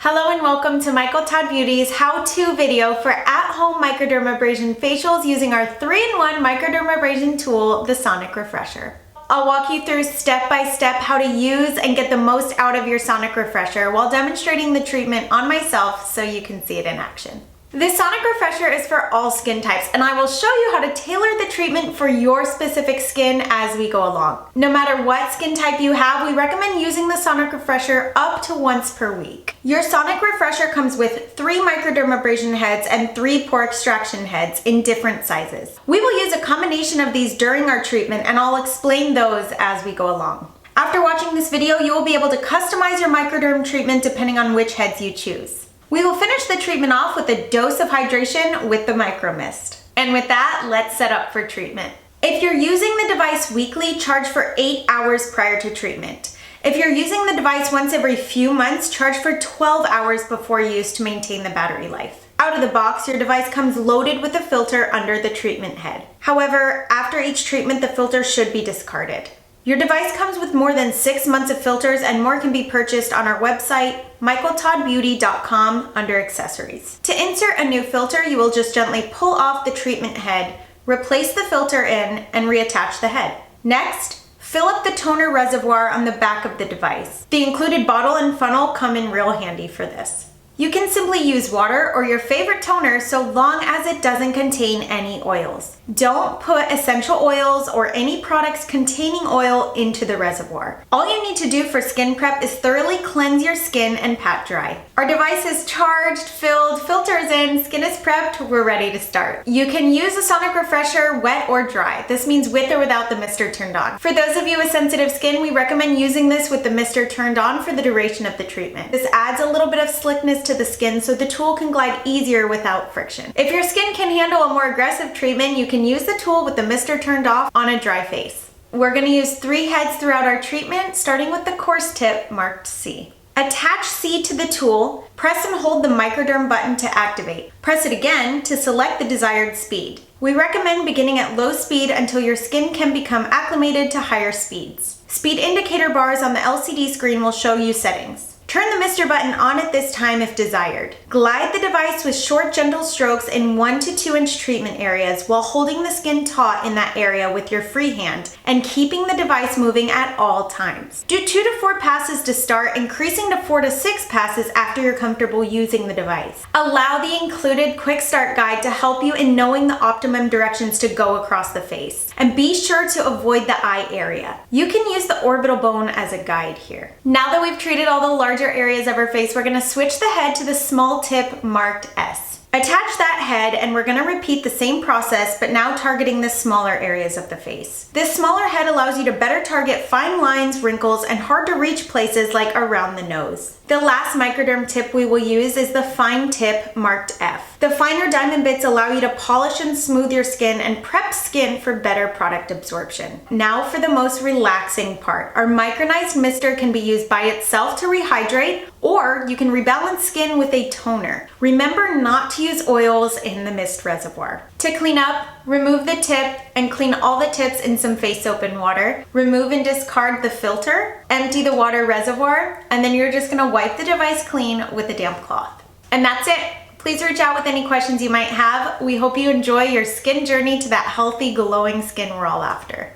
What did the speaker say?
Hello and welcome to Michael Todd Beauty's how-to video for at-home microdermabrasion facials using our 3-in-1 microdermabrasion tool, the Sonic Refresher. I'll walk you through step-by-step how to use and get the most out of your Sonic Refresher while demonstrating the treatment on myself so you can see it in action. This Sonic Refresher is for all skin types, and I will show you how to tailor the treatment for your specific skin as we go along. No matter what skin type you have, we recommend using the Sonic Refresher up to once per week. Your Sonic Refresher comes with 3 microdermabrasion heads and 3 pore extraction heads in different sizes. We will use a combination of these during our treatment, and I'll explain those as we go along. After watching this video, you will be able to customize your microderm treatment depending on which heads you choose. We will finish the treatment off with a dose of hydration with the Micro Mist. And with that, let's set up for treatment. If you're using the device weekly, charge for 8 hours prior to treatment. If you're using the device once every few months, charge for 12 hours before use to maintain the battery life. Out of the box, your device comes loaded with a filter under the treatment head. However, after each treatment, the filter should be discarded. Your device comes with more than 6 months of filters, and more can be purchased on our website, michaeltoddbeauty.com, under accessories. To insert a new filter, you will just gently pull off the treatment head, replace the filter in, and reattach the head. Next, fill up the toner reservoir on the back of the device. The included bottle and funnel come in real handy for this. You can simply use water or your favorite toner so long as it doesn't contain any oils. Don't put essential oils or any products containing oil into the reservoir. All you need to do for skin prep is thoroughly cleanse your skin and pat dry. Our device is charged, filled, filters in, skin is prepped, we're ready to start. You can use the Sonic Refresher wet or dry. This means with or without the mister turned on. For those of you with sensitive skin, we recommend using this with the mister turned on for the duration of the treatment. This adds a little bit of slickness to the skin so the tool can glide easier without friction. If your skin can handle a more aggressive treatment, you can use the tool with the mister turned off on a dry face. We're going to use 3 heads throughout our treatment, starting with the coarse tip marked C. Attach C to the tool, press and hold the microderm button to activate. Press it again to select the desired speed. We recommend beginning at low speed until your skin can become acclimated to higher speeds. Speed indicator bars on the LCD screen will show you settings. Turn the mister button on at this time if desired. Glide the device with short, gentle strokes in 1 to 2 inch treatment areas while holding the skin taut in that area with your free hand and keeping the device moving at all times. Do 2 to 4 passes to start, increasing to 4 to 6 passes after you're comfortable using the device. Allow the included quick start guide to help you in knowing the optimum directions to go across the face. And be sure to avoid the eye area. You can use the orbital bone as a guide here. Now that we've treated all the larger areas of our face, we're going to switch the head to the small tip marked S. Attach that head, and we're going to repeat the same process, but now targeting the smaller areas of the face. This smaller head allows you to better target fine lines, wrinkles, and hard to reach places like around the nose. The last microderm tip we will use is the fine tip marked F. The finer diamond bits allow you to polish and smooth your skin and prep skin for better product absorption. Now for the most relaxing part. Our micronized mister can be used by itself to rehydrate, or you can rebalance skin with a toner. Remember not to use oils in the mist reservoir. To clean up, remove the tip and clean all the tips in some face soap and water. Remove and discard the filter, empty the water reservoir, and then you're just gonna wipe the device clean with a damp cloth. And that's it. Please reach out with any questions you might have. We hope you enjoy your skin journey to that healthy, glowing skin we're all after.